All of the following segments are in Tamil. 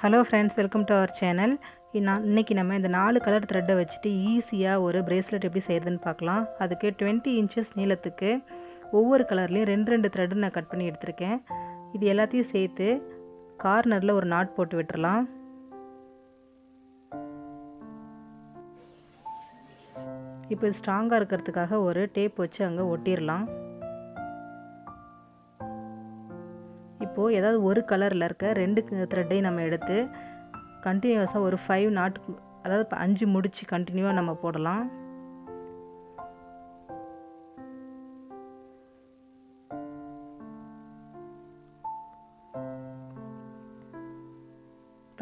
Hello friends, welcome to our channel. இன்னைக்கு நம்ம இந்த 4 கலர் த்ரெட்டை வச்சுட்டு ஈஸியா ஒரு bracelet எப்படி செய்யறதுன்னு பார்க்கலாம். அதுக்கு 20 inches நீளத்துக்கு ஒவ்வொரு கலர்லயும் ரெண்டு த்ரெட் நான் கட் பண்ணி எடுத்துர்க்கேன். இது எல்லாத்தையும் சேர்த்து கார்னர்ல ஒரு நாட் போட்டு விட்டுறலாம். இப்போ இது ஸ்ட்ராங்கா இருக்கிறதுக்காக ஒரு டேப் வச்சு அங்க ஒட்டிரலாம். இப்போ ஏதாவது ஒரு கலர்ல இருக்க ரெண்டு த்ரெட்டை நம்ம எடுத்து கண்டினியூஸா ஒரு 5 நாட் அதாவது 5 முடிச்சு கண்டினியூவா நம்ம போடலாம்.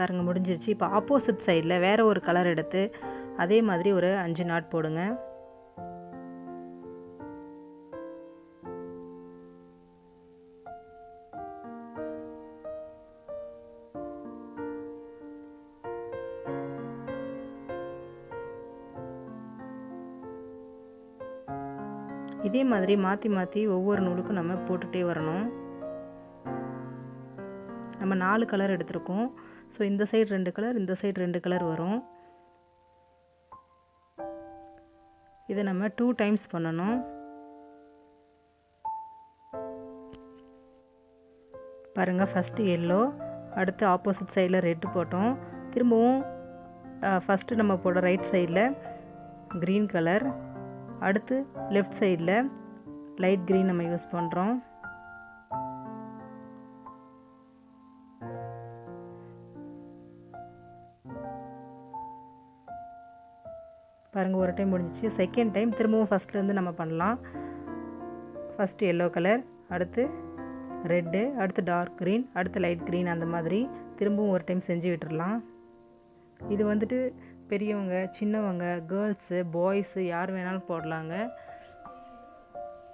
பாருங்க முடிஞ்சிருச்சு. இப்போ ஆப்போசிட் சைடுல வேற ஒரு கலர் எடுத்து அதே மாதிரி ஒரு 5 நாட் போடுங்க. இதே மாதிரி மாத்தி ஒவ்வொரு நூலுக்கும் நம்ம போட்டுட்டே வரணும். நம்ம 4 கலர் எடுத்துறோம். சோ இந்த சைடு 2 கலர், இந்த சைடு 2 கலர் வரும். இத நம்ம 2 டைம்ஸ் பண்ணனும். பாருங்க ஃபர்ஸ்ட் yellow, அடுத்து ஆப்போசிட் சைடுல ரெட் போட்டோம். திரும்பவும் ஃபர்ஸ்ட் நம்ம போட ரைட் சைடுல green கலர், அடுத்து லெஃப்ட் சைடுல லைட் green நம்ம யூஸ் பண்றோம். பாருங்க ஒரு டைம் முடிஞ்சிச்சு. செகண்ட் டைம் திரும்பவும் ஃபர்ஸ்ட்ல இருந்து நம்ம பண்ணலாம். ஃபர்ஸ்ட் yellow கலர், அடுத்து ரெட், அடுத்து டார்க் green, அடுத்து லைட் green அந்த மாதிரி திரும்பவும் ஒரு டைம் செஞ்சு விட்டுறலாம். இது வந்துட்டு பெரியவங்க, சின்னவங்க, गर्ल्स, பாய்ஸ் யார் வேணாலும் போடலாங்க.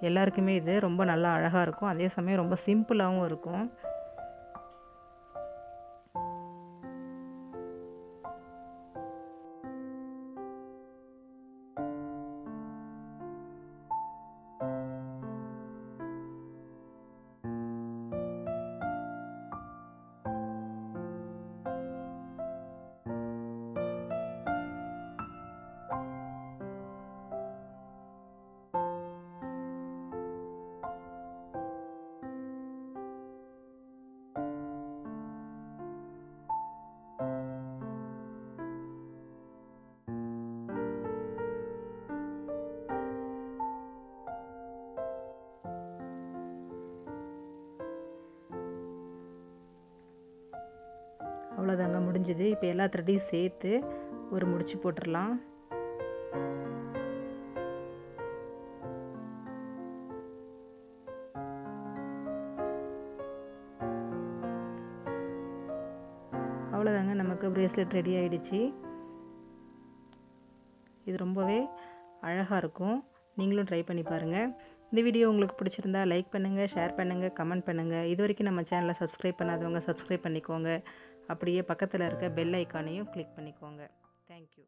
எல்லாருக்குமே இது ரொம்ப நல்லா அழகா இருக்கும். அதே சமயம் ரொம்ப சிம்பிளாவும் இருக்கும். அவ்வளவுதாங்க முடிஞ்சது. இப்போ எல்லா த்ரெட்டையும் சேர்த்து ஒரு முடிச்சு போட்டுறலாம். அவ்வளவுதாங்க நமக்கு பிரேஸ்லெட் ரெடி ஆயிடுச்சு. இது ரொம்பவே அழகா இருக்கும். நீங்களும் ட்ரை பண்ணி பாருங்க. இந்த வீடியோ உங்களுக்கு பிடிச்சிருந்தா லைக் பண்ணுங்க, ஷேர் பண்ணுங்க, கமெண்ட் பண்ணுங்க. இதுவரைக்கும் நம்ம சேனலை சப்ஸ்கிரைப் பண்ணாதவங்க சப்ஸ்கிரைப் பண்ணிக்கோங்க. அப்படியே பக்கத்துல இருக்க பெல் ஐகானையும் கிளிக் பண்ணிக்கோங்க. Thank you.